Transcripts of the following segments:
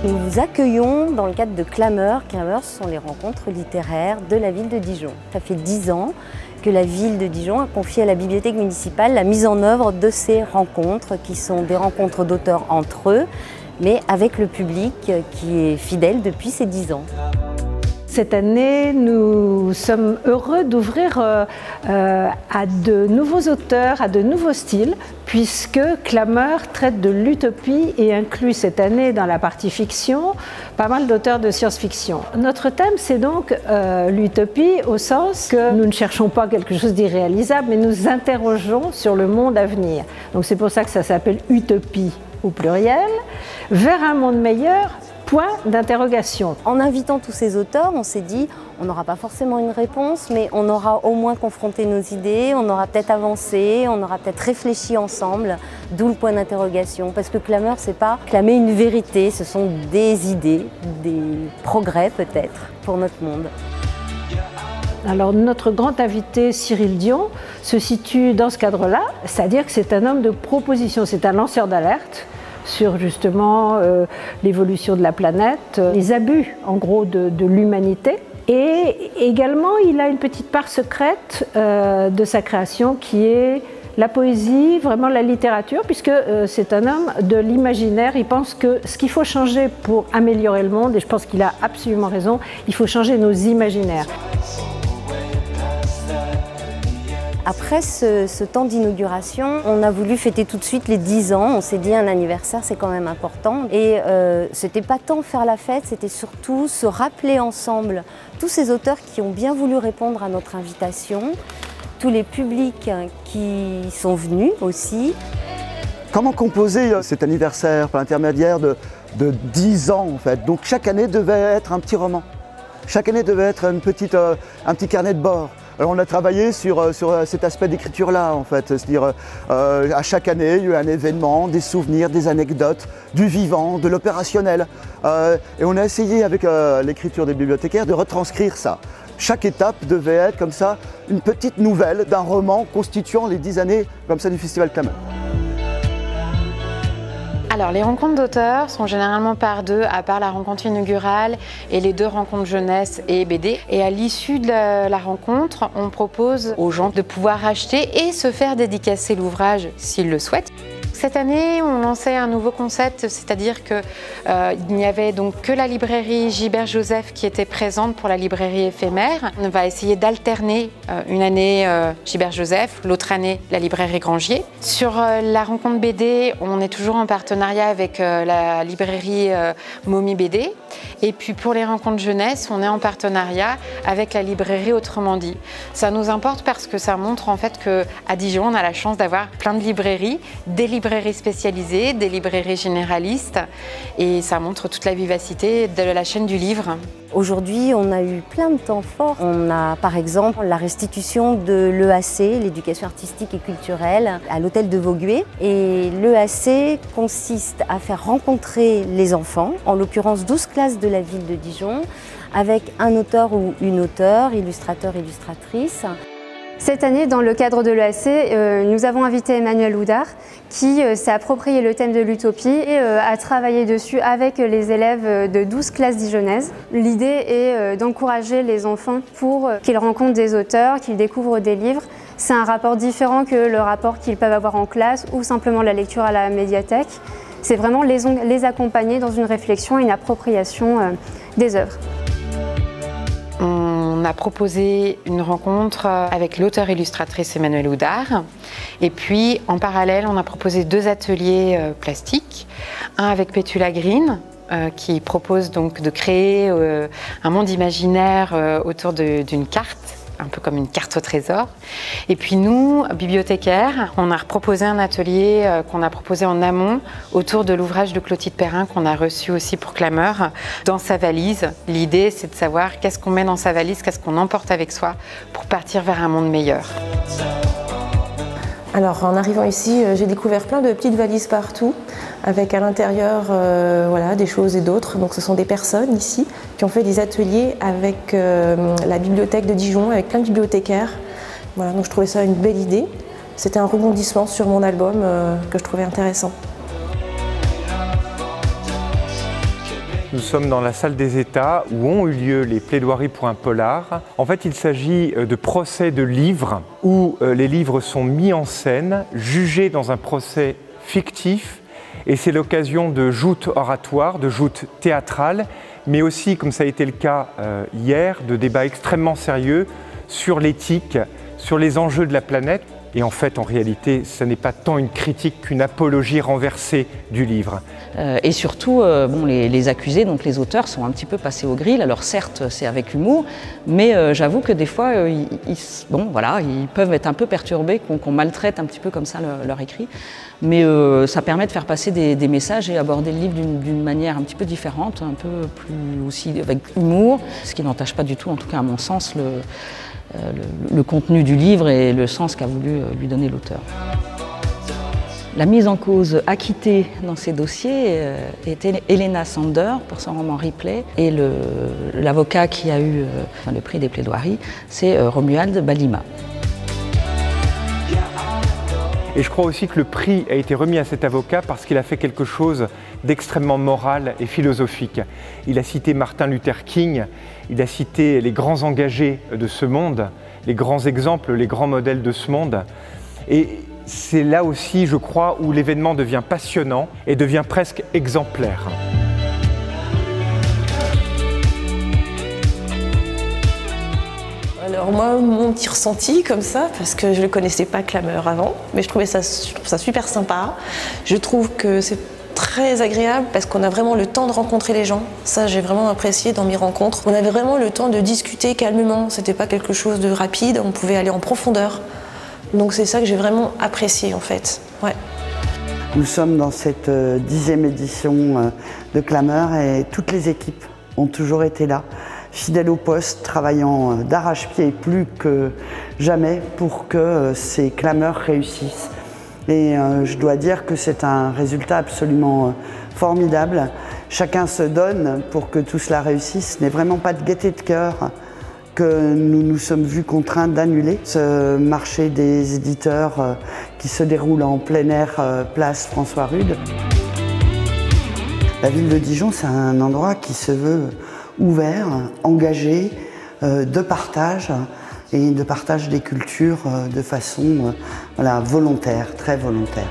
Nous vous accueillons dans le cadre de Clameurs. Clameurs, ce sont les rencontres littéraires de la ville de Dijon. Ça fait 10 ans que la ville de Dijon a confié à la bibliothèque municipale la mise en œuvre de ces rencontres, qui sont des rencontres d'auteurs entre eux, mais avec le public qui est fidèle depuis ces 10 ans. Cette année, nous sommes heureux d'ouvrir à de nouveaux auteurs, à de nouveaux styles, puisque Clameurs traite de l'utopie et inclut cette année dans la partie fiction pas mal d'auteurs de science-fiction. Notre thème, c'est donc l'utopie au sens que nous ne cherchons pas quelque chose d'irréalisable, mais nous interrogeons sur le monde à venir. Donc c'est pour ça que ça s'appelle Utopie au pluriel, vers un monde meilleur. Point d'interrogation. En invitant tous ces auteurs, on s'est dit on n'aura pas forcément une réponse, mais on aura au moins confronté nos idées, on aura peut-être avancé, on aura peut-être réfléchi ensemble, d'où le point d'interrogation. Parce que Clameurs, c'est pas clamer une vérité, ce sont des idées, des progrès peut-être pour notre monde. Alors notre grand invité Cyril Dion se situe dans ce cadre-là, c'est-à-dire que c'est un homme de proposition, c'est un lanceur d'alerte sur justement l'évolution de la planète, les abus en gros de l'humanité. Et également il a une petite part secrète de sa création qui est la poésie, vraiment la littérature, puisque c'est un homme de l'imaginaire. Il pense que ce qu'il faut changer pour améliorer le monde, et je pense qu'il a absolument raison, il faut changer nos imaginaires. Après ce temps d'inauguration, on a voulu fêter tout de suite les 10 ans. On s'est dit un anniversaire, c'est quand même important. Et c'était pas tant faire la fête, c'était surtout se rappeler ensemble tous ces auteurs qui ont bien voulu répondre à notre invitation, tous les publics qui sont venus aussi. Comment composer cet anniversaire par l'intermédiaire de 10 ans en fait? Donc chaque année devait être un petit roman. Chaque année devait être un petit carnet de bord. Alors on a travaillé sur cet aspect d'écriture-là, en fait, c'est-à-dire à chaque année, il y a eu un événement, des souvenirs, des anecdotes, du vivant, de l'opérationnel. Et on a essayé avec l'écriture des bibliothécaires de retranscrire ça. Chaque étape devait être comme ça une petite nouvelle d'un roman constituant les 10 années comme ça du Festival Clameurs. Alors, les rencontres d'auteurs sont généralement par deux, à part la rencontre inaugurale et les 2 rencontres jeunesse et BD. Et à l'issue de la rencontre, on propose aux gens de pouvoir acheter et se faire dédicacer l'ouvrage s'ils le souhaitent. Cette année, on lançait un nouveau concept, c'est-à-dire qu'il n'y avait donc que la librairie Gibert-Joseph qui était présente pour la librairie éphémère. On va essayer d'alterner une année Gibert-Joseph, l'autre année la librairie Grangier. Sur la rencontre BD, on est toujours en partenariat avec la librairie Momie BD. Et puis pour les rencontres jeunesse, on est en partenariat avec la librairie Autrement dit. Ça nous importe parce que ça montre en fait qu'à Dijon, on a la chance d'avoir plein de librairies, des librairies spécialisées, des librairies généralistes, et ça montre toute la vivacité de la chaîne du livre. Aujourd'hui, on a eu plein de temps forts. On a par exemple la restitution de l'EAC, l'éducation artistique et culturelle, à l'hôtel de Vaugué. Et l'EAC consiste à faire rencontrer les enfants, en l'occurrence 12 classes de la ville de Dijon, avec un auteur ou une auteure, illustrateur, illustratrice. Cette année, dans le cadre de l'EAC, nous avons invité Emmanuel Houdard qui s'est approprié le thème de l'utopie et a travaillé dessus avec les élèves de 12 classes dijonnaises. L'idée est d'encourager les enfants pour qu'ils rencontrent des auteurs, qu'ils découvrent des livres. C'est un rapport différent que le rapport qu'ils peuvent avoir en classe ou simplement la lecture à la médiathèque. C'est vraiment les accompagner dans une réflexion et une appropriation des œuvres. On a proposé une rencontre avec l'auteure-illustratrice Emmanuel Houdard. Et puis, en parallèle, on a proposé 2 ateliers plastiques. Un avec Petula Green, qui propose donc de créer un monde imaginaire autour d'une carte, un peu comme une carte au trésor. Et puis nous, bibliothécaires, on a proposé un atelier qu'on a proposé en amont autour de l'ouvrage de Clotilde Perrin qu'on a reçu aussi pour Clameurs, dans sa valise. L'idée, c'est de savoir qu'est-ce qu'on met dans sa valise, qu'est-ce qu'on emporte avec soi pour partir vers un monde meilleur. Alors en arrivant ici, j'ai découvert plein de petites valises partout, avec à l'intérieur voilà, des choses et d'autres. Donc ce sont des personnes ici qui ont fait des ateliers avec la bibliothèque de Dijon, avec plein de bibliothécaires. Voilà, donc je trouvais ça une belle idée. C'était un rebondissement sur mon album que je trouvais intéressant. Nous sommes dans la salle des États où ont eu lieu les plaidoiries pour un polar. En fait, il s'agit de procès de livres où les livres sont mis en scène, jugés dans un procès fictif, et c'est l'occasion de joutes oratoires, de joutes théâtrales, mais aussi, comme ça a été le cas hier, de débats extrêmement sérieux sur l'éthique, sur les enjeux de la planète. Et en fait, en réalité, ce n'est pas tant une critique qu'une apologie renversée du livre. Et surtout, bon, les accusés, donc les auteurs, sont un petit peu passés au grill. Alors certes, c'est avec humour, mais j'avoue que des fois, bon, voilà, ils peuvent être un peu perturbés, qu'on maltraite un petit peu comme ça leur écrit. Mais ça permet de faire passer des messages et aborder le livre d'une manière un petit peu différente, un peu plus aussi avec humour, ce qui n'entache pas du tout, en tout cas à mon sens, le contenu du livre et le sens qu'a voulu lui donner l'auteur. La mise en cause acquittée dans ces dossiers était Elena Sander pour son roman Ripley, et l'avocat qui a eu le prix des plaidoiries, c'est Romuald Balima. Et je crois aussi que le prix a été remis à cet avocat parce qu'il a fait quelque chose d'extrêmement moral et philosophique. Il a cité Martin Luther King, il a cité les grands engagés de ce monde, les grands exemples, les grands modèles de ce monde. Et c'est là aussi, je crois, où l'événement devient passionnant et devient presque exemplaire. Alors moi, mon petit ressenti comme ça, parce que je ne connaissais pas Clameur avant, mais je trouve ça super sympa. Je trouve que c'est très agréable parce qu'on a vraiment le temps de rencontrer les gens. Ça, j'ai vraiment apprécié dans mes rencontres. On avait vraiment le temps de discuter calmement. C'était pas quelque chose de rapide, on pouvait aller en profondeur. Donc c'est ça que j'ai vraiment apprécié en fait. Ouais. Nous sommes dans cette 10e édition de Clameur et toutes les équipes ont toujours été là, fidèles au poste, travaillant d'arrache-pied plus que jamais pour que ces clameurs réussissent. Et je dois dire que c'est un résultat absolument formidable. Chacun se donne pour que tout cela réussisse. Ce n'est vraiment pas de gaieté de cœur que nous nous sommes vus contraints d'annuler ce marché des éditeurs qui se déroule en plein air, place François Rude. La ville de Dijon, c'est un endroit qui se veut ouvert, engagé, de partage et de partage des cultures de façon voilà, volontaire, très volontaire.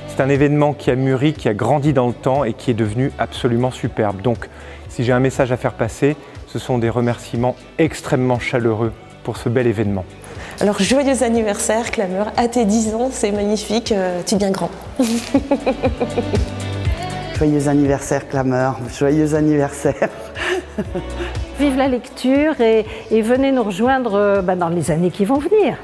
C'est un événement qui a mûri, qui a grandi dans le temps et qui est devenu absolument superbe. Donc, si j'ai un message à faire passer, ce sont des remerciements extrêmement chaleureux pour ce bel événement. Alors, joyeux anniversaire, Clameur, à tes 10 ans, c'est magnifique, tu es bien grand. Joyeux anniversaire, Clameur, joyeux anniversaire. Vive la lecture et venez nous rejoindre dans les années qui vont venir.